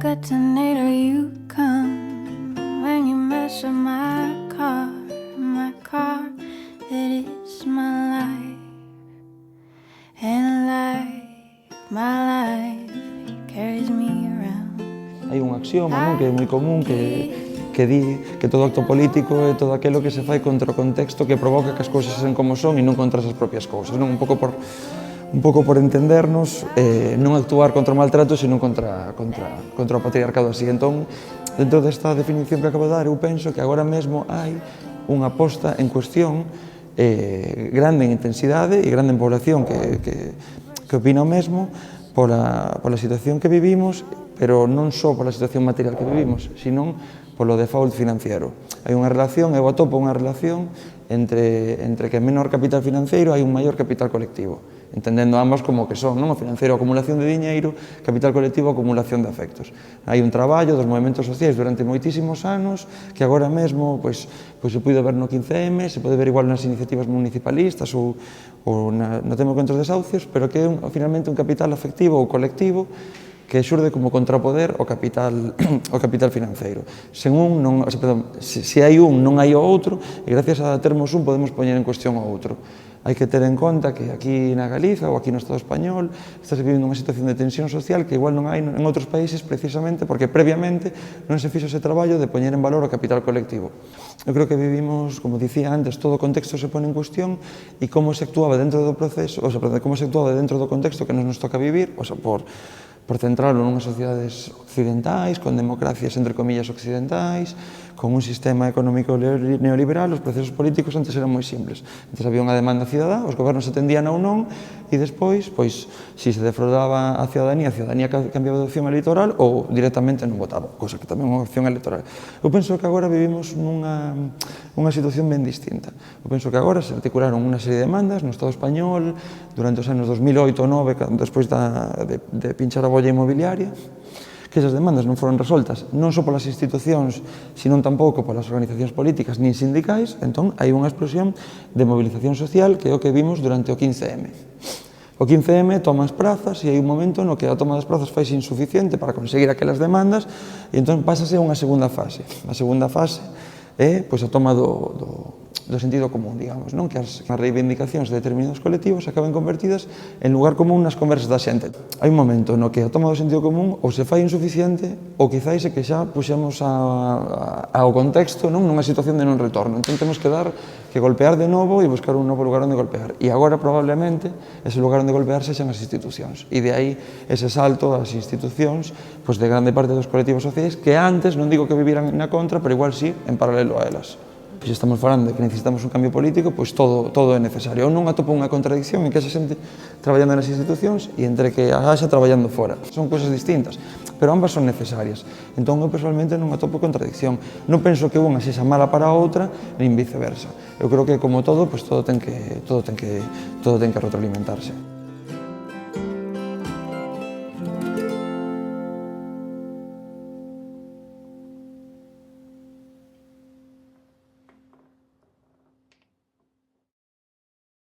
a tornado you come when you mess up my car, it is my life, and like my life, it carries me around. Hai un axioma, non, que é moi común, que di que todo acto político é todo aquilo que se fai contra o contexto que provoca que as cousas sexan como son e non contra as propias cousas, non? Un pouco por entendernos, non actuar contra o maltrato, senón contra o patriarcado así. Entón, dentro desta definición que acabo de dar, eu penso que agora mesmo hai unha posta en cuestión grande en intensidade e grande en población que opina o mesmo pola situación que vivimos, pero non só pola situación material que vivimos, senón polo default financiero. Hai unha relación, eu atopo unha relación entre que menor capital financeiro hai un maior capital colectivo, entendendo ambas como que son, non? O financeiro, acumulación de diñeiro, capital colectivo, acumulación de afectos. Hai un traballo dos movementos sociais durante moitísimos anos que agora mesmo pois se puide ver no 15M, se pode ver igual nas iniciativas municipalistas ou no tema de desahucios, pero que é finalmente un capital afectivo ou colectivo que xurde como contrapoder ao capital financeiro. Sen un, non, se hai un, non hai o outro, e gracias a termos un podemos poñer en cuestión o outro. Hai que ter en conta que aquí na Galiza ou aquí no Estado español estás vivindo unha situación de tensión social que igual non hai en outros países precisamente porque previamente non se fixo ese traballo de poñer en valor o capital colectivo. Eu creo que vivimos, como dicía antes, todo o contexto se pone en cuestión e como se actuaba dentro do proceso, como se actuaba dentro do contexto que nos toca vivir, por centrarlo nunhas sociedades occidentais, con democracias entre comillas occidentais, con un sistema económico neoliberal, os procesos políticos antes eran moi simples. Antes había unha demanda cidadá, os gobernos atendían ou non, e despois, pois, se defraudaba a ciudadanía cambiaba de opción electoral ou directamente non votaba, cosa que tamén é unha opción electoral. Eu penso que agora vivimos nunha situación ben distinta. Eu penso que agora se articularon unha serie de demandas no Estado español durante os anos 2008 ou 2009, despois de pinchar a bolla inmobiliaria, que esas demandas non foron resoltas non só polas institucións, senón tampouco polas organizacións políticas nin sindicais, entón hai unha explosión de movilización social que é o que vimos durante o 15M. O 15M toma as prazas e hai un momento no que a toma das prazas faise insuficiente para conseguir aquelas demandas e entón pásase a unha segunda fase. A segunda fase é a toma do sentido común, digamos, non? Que as reivindicacións de determinados colectivos acaben convertidas en lugar común nas conversas da xente. Hai un momento no que a toma do sentido común ou se fai insuficiente ou quizáis é que xa puxemos ao contexto nunha situación de non retorno. Entón temos que golpear de novo e buscar un novo lugar onde golpear. E agora probablemente ese lugar onde golpear sexan as institucións. E de aí ese salto das institucións de grande parte dos colectivos sociais que antes, non digo que viviran na contra, pero igual sí, en paralelo a elas. Se estamos falando de que necesitamos un cambio político, pois todo é necesario. Eu non atopo unha contradicción en que haxa xente traballando nas institucións e entre que haxa traballando fora. Son cousas distintas, pero ambas son necesarias. Entón, eu personalmente non atopo contradicción. Non penso que unha sexa mala para a outra, nin viceversa. Eu creo que, como todo, todo ten que retroalimentarse.